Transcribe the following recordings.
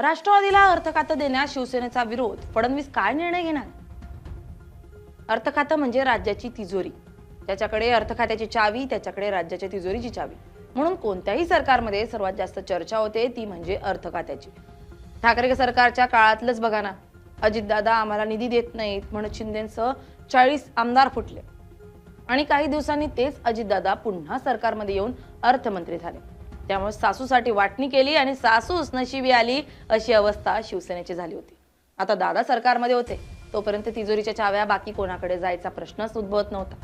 राष्ट्रवादीला अर्थ खातं देण्यास शिवसेनेचा विरोध, फडणवीस काय निर्णय घेणार? अर्थ खातं म्हणजे राज्याची तिजोरी, त्याच्याकडे अर्थ खात्याची चावी, त्याच्याकडे राज्याच्या तिजोरीची चावी. म्हणून कोणत्याही सरकारमध्ये सर्वात जास्त चर्चा होते ती म्हणजे अर्थ खात्याची. ठाकरे सरकारच्या काळातलंच बघा ना, अजितदादा आम्हाला निधी देत नाहीत म्हणून शिंदेंसह 40 आमदार फुटले आणि काही दिवसांनी तेच अजितदादा पुन्हा सरकारमध्ये येऊन अर्थमंत्री झाले. त्यामुळे सासूसाठी वाटणी केली आणि सासूच नशिबी आली अशी अवस्था शिवसेनेची झाली होती. आता दादा सरकारमध्ये होते तोपर्यंत तिजोरीच्या चाव्या बाकी कोणाकडे जायचा प्रश्नच उद्भवत नव्हता.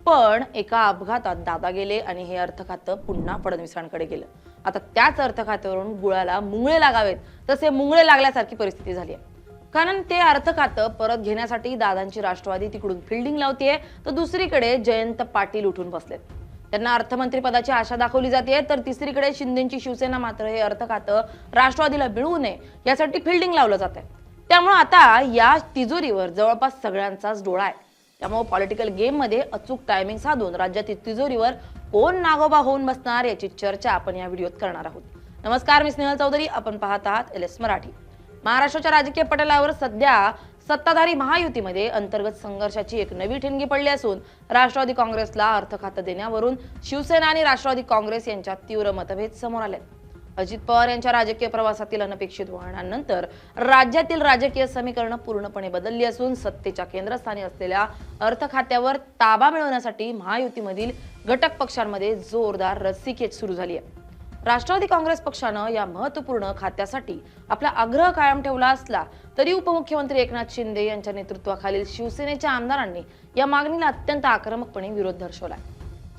पण एका अपघातात दादा गेले आणि हे अर्थ खातं पुन्हा फडणवीसांकडे गेलं. आता त्याच अर्थ खात्यावरून गुळाला मुंगळे लागावेत तसे मुंगळे लागल्यासारखी परिस्थिती झाली आहे. कारण ते अर्थ खातं परत घेण्यासाठी दादांची राष्ट्रवादी तिकडून फिल्डिंग लावतीये, तर दुसरीकडे जयंत पाटील उठून बसलेत. त्यांना अर्थमंत्री पदाची आशा दाखवली जाते, तर तिसरीकडे शिंदेची शिवसेना मात्र हे अर्थ खातं राष्ट्रवादीला मिळू नये यासाठी फिल्डिंग लावलं जात आहे. त्यामुळे आता या तिजोरीवर जवळपास सगळ्यांचाच डोळा आहे. त्यामुळे पॉलिटिकल गेम मध्ये अचूक टायमिंग साधून राज्यातील तिजोरीवर कोण नागोबा होऊन बसणार याची चर्चा आपण या व्हिडिओत करणार आहोत. नमस्कार, मी स्नेहल चौधरी, आपण पाहत आहात LS मराठी. महाराष्ट्राच्या राजकीय पटलावर सध्या सत्ताधारी महायुतीमध्ये अंतर्गत संघर्षाची एक नवी ठिणगी पडली असून राष्ट्रवादी काँग्रेसला अर्थ खातं देण्यावरून शिवसेना आणि राष्ट्रवादी काँग्रेस यांच्यात तीव्र मतभेद समोर आले. अजित पवार यांच्या राजकीय प्रवासातील अनपेक्षित वळणानंतर राज्यातील राजकीय समीकरण पूर्णपणे बदलली असून सत्तेच्या केंद्रस्थानी असलेल्या अर्थ खात्यावर ताबा मिळवण्यासाठी महायुतीमधील घटक पक्षांमध्ये जोरदार रस्सीखेच सुरू झाली आहे. राष्ट्रवादी काँग्रेस पक्षानं या महत्त्वपूर्ण खात्यासाठी आपला आग्रह कायम ठेवला असला तरी उपमुख्यमंत्री एकनाथ शिंदे यांच्या नेतृत्वाखालील शिवसेनेच्या आमदारांनी या मागणीला अत्यंत आक्रमकपणे विरोध दर्शवला.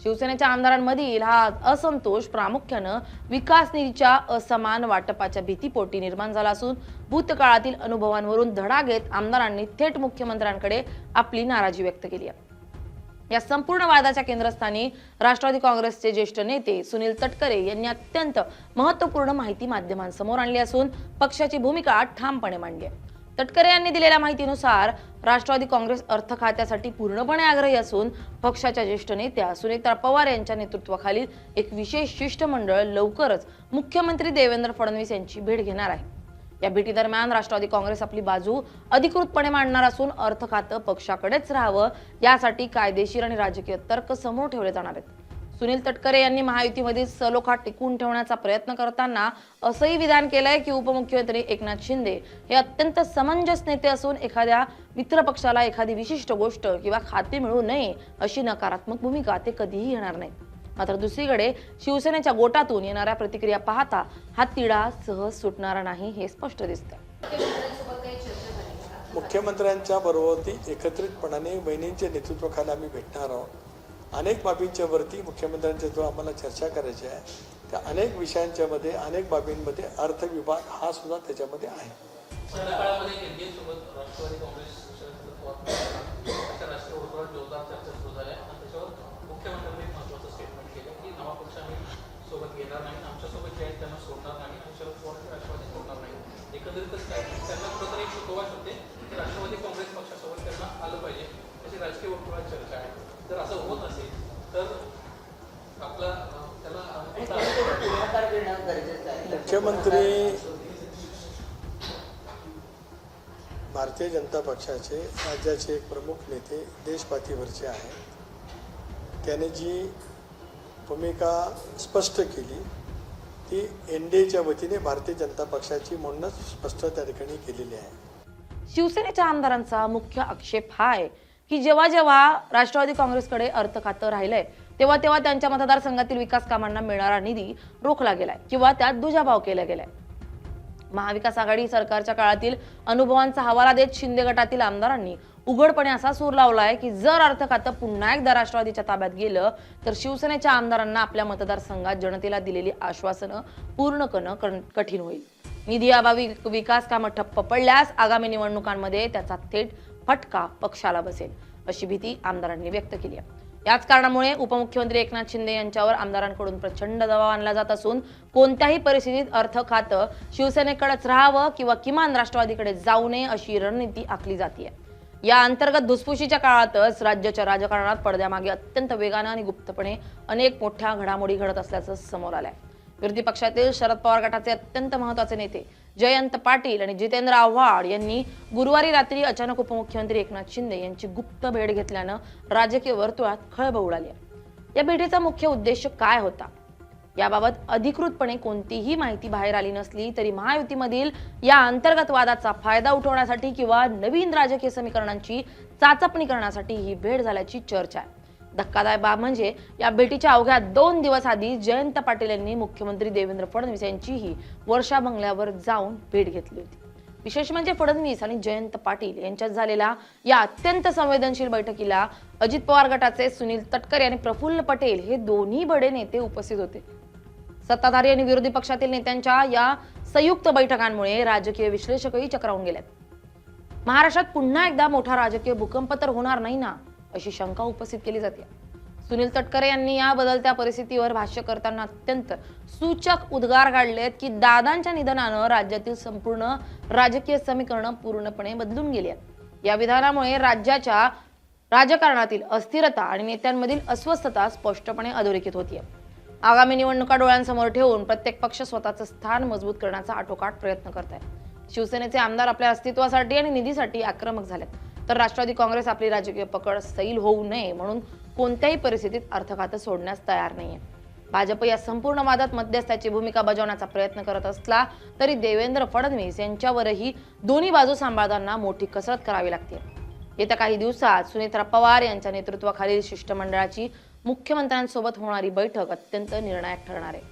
शिवसेनेच्या आमदारांमधील हा असंतोष प्रामुख्यानं विकास निधीच्या असमान वाटपाच्या भीतीपोटी निर्माण झाला असून भूतकाळातील अनुभवांवरून धडा घेत आमदारांनी थेट मुख्यमंत्र्यांकडे आपली नाराजी व्यक्त केली आहे. या संपूर्ण वादाच्या केंद्रस्थानी राष्ट्रवादी काँग्रेसचे ज्येष्ठ नेते सुनील तटकरे यांनी अत्यंत महत्त्वपूर्ण माहिती माध्यमांसमोर आणली असून पक्षाची भूमिका ठामपणे मांडली आहे. तटकरे यांनी दिलेल्या माहितीनुसार राष्ट्रवादी काँग्रेस अर्थ खात्यासाठी पूर्णपणे आग्रही असून पक्षाच्या ज्येष्ठ नेत्या सुनेत्रा पवार यांच्या नेतृत्वाखालील एक विशेष शिष्टमंडळ लवकरच मुख्यमंत्री देवेंद्र फडणवीस यांची भेट घेणार आहे. या भेटीदरम्यान राष्ट्रवादी काँग्रेस आपली बाजू अधिकृतपणे मांडणार असून अर्थ खातं पक्षाकडेच राहावं यासाठी कायदेशीर आणि राजकीय तर्क समोर ठेवले जाणार आहेत. सुनील तटकरे यांनी महायुतीमधील सलोखा टिकवून ठेवण्याचा प्रयत्न करताना असंही विधान केलंय की उपमुख्यमंत्री एकनाथ शिंदे हे अत्यंत समंजस नेते असून एखाद्या मित्र पक्षाला एखादी विशिष्ट गोष्ट किंवा खाते मिळू नये अशी नकारात्मक भूमिका ते कधीही घेणार नाहीत. मात्र दुसरीकडे शिवसेनेच्या गोटातून येणाऱ्या प्रतिक्रिया पाहता हा तिढा सहज सुटणारा नाही हे स्पष्ट दिसतं. मुख्यमंत्र्यांच्या बरोबरती एकत्रितपणाने बहिणींच्या नेतृत्वाखाली आम्ही भेटणार आहोत. अनेक बाबींच्या वरती मुख्यमंत्र्यांच्या जो आम्हाला चर्चा करायची आहे त्या अनेक विषयांच्या मध्ये अनेक बाबींमध्ये अर्थ विभाग हा सुद्धा त्याच्यामध्ये आहे. राष्ट्रवादी काँग्रेस पक्षासोबत त्यांना आलं पाहिजे अशी राजकीय वर्तुळात चर्चा आहे. जर असं होत असेल तर आपला मुख्यमंत्री भारतीय जनता पक्षाचे राज्याचे एक प्रमुख नेते देशपातळीवरचे आहे. त्याने जी भूमिका स्पष्ट केली ती NDAच्या वतीने भारतीय जनता पक्षाची म्हणूनच स्पष्ट त्या ठिकाणी केलेली आहे. शिवसेनेच्या आमदारांचा मुख्य आक्षेप हा आहे की जेव्हा जेव्हा राष्ट्रवादी काँग्रेसकडे अर्थ खातं राहिलंय तेव्हा तेव्हा त्यांच्या मतदारसंघातील विकास कामांना मिळणारा निधी रोखला गेलाय किंवा त्यात दुजाभाव केला गेलाय. महाविकास आघाडी सरकारच्या काळातील अनुभवांचा हवाला देत शिंदे गटातील आमदारांनी उघडपणे असा सूर लावलाय की जर अर्थ खातं पुन्हा एकदा राष्ट्रवादीच्या ताब्यात गेलं तर शिवसेनेच्या आमदारांना आपल्या मतदारसंघात जनतेला दिलेली आश्वासनं पूर्ण करणं कठीण होईल. निधी अभावी विकास कामं ठप्प पडल्यास आगामी निवडणुकांमध्ये त्याचा थेट फटका पक्षाला बसेल अशी भीती आमदारांनी व्यक्त केली आहे. याच कारणामुळे उपमुख्यमंत्री एकनाथ शिंदे यांच्यावर आमदारांकडून प्रचंड दबाव आणला जात असून कोणत्याही परिस्थितीत अर्थ खातं शिवसेनेकडेच राहावं किंवा किमान राष्ट्रवादीकडे जाऊ नये अशी रणनीती आखली जाते. या अंतर्गत धुसफुशीच्या काळातच राज्याच्या राजकारणात पडद्यामागे अत्यंत वेगानं आणि गुप्तपणे अनेक मोठ्या घडामोडी घडत असल्याचं समोर आलंय. विरोधी पक्षातील शरद पवार गटाचे अत्यंत महत्त्वाचे नेते जयंत पाटील आणि जितेंद्र आव्हाड यांनी गुरुवारी रात्री अचानक उपमुख्यमंत्री एकनाथ शिंदे यांची गुप्त भेट घेतल्यानं राजकीय वर्तुळात खळबळ उडाली. या भेटीचा मुख्य उद्देश काय होता याबाबत अधिकृतपणे कोणतीही माहिती बाहेर आली नसली तरी महायुतीमधील या अंतर्गत वादाचा फायदा उठवण्यासाठी किंवा नवीन राजकीय समीकरणांची चाचपणी करण्यासाठी ही भेट झाल्याची चर्चा आहे. धक्कादायक बाब म्हणजे या भेटीच्या अवघ्या 2 दिवस आधी जयंत पाटील यांनी मुख्यमंत्री देवेंद्र फडणवीस यांचीही वर्षा बंगल्यावर जाऊन भेट घेतली होती. विशेष म्हणजे फडणवीस आणि जयंत पाटील यांच्यात झालेल्या या अत्यंत संवेदनशील बैठकीला अजित पवार गटाचे सुनील तटकरे आणि प्रफुल्ल पटेल हे दोन्ही बडे नेते उपस्थित होते. सत्ताधारी आणि विरोधी पक्षातील नेत्यांच्या या संयुक्त बैठकांमुळे राजकीय विश्लेषकही चक्रावून गेलेत. महाराष्ट्रात पुन्हा एकदा मोठा राजकीय भूकंप तर होणार नाही ना, अशी शंका उपस्थित केली जाते. सुनील तटकरे यांनी या बदलत्या परिस्थितीवर भाष्य करताना अत्यंत सूचक उद्गार काढलेत की दादांच्या निधनानं राज्यातील संपूर्ण राजकीय समीकरण पूर्णपणे बदलून गेली आहेत. या विधानामुळे राज्याच्या राजकारणातील अस्थिरता आणि नेत्यांमधील अस्वस्थता स्पष्टपणे अधोरेखित होतीये. आगामी निवडणुका डोळ्यांसमोर ठेवून प्रत्येक पक्ष स्वतःचं स्थान मजबूत करण्याचा आटोकाट प्रयत्न करत आहे. शिवसेनेचे आमदार आपल्या अस्तित्वासाठी आणि निधीसाठी आक्रमक झालेत, तर राष्ट्रवादी काँग्रेस आपली राजकीय पकड सैल होऊ नये म्हणून कोणत्याही परिस्थितीत अर्थखातं सोडण्यास तयार नाहीये. भाजप या संपूर्ण वादात मध्यस्थाची भूमिका बजावण्याचा प्रयत्न करत असला तरी देवेंद्र फडणवीस यांच्यावरही दोन्ही बाजू सांभाळताना मोठी कसरत करावी लागते. येत्या काही दिवसात सुनेत्रा पवार यांच्या नेतृत्वाखालील शिष्टमंडळाची मुख्यमंत्र्यांसोबत होणारी बैठक अत्यंत निर्णायक ठरणार आहे.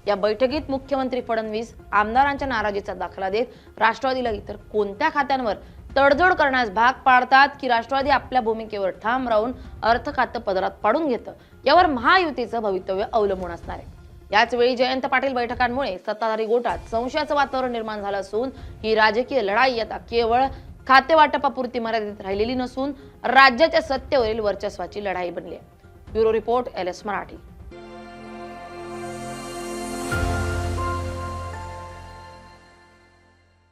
या बैठकीत मुख्यमंत्री फडणवीस आमदारांच्या नाराजीचा दाखला देत राष्ट्रवादीला इतर कोणत्या खात्यांवर तडजोड करण्यास भाग पाडतात की राष्ट्रवादी आपल्या भूमिकेवर ठाम राहून अर्थखातं पदरात पाडून घेतं यावर महायुतीचं भवितव्य अवलंबून असणार आहे. याच वेळी जयंत पाटील बैठकांमुळे सत्ताधारी गोटात संशयाचं वातावरण निर्माण झालं असून ही राजकीय लढाई आता केवळ खातेवाटपापुरती मर्यादित राहिलेली नसून राज्याच्या सत्तेवरील वर्चस्वाची लढाई बनली आहे. Bureau report LS Marathi.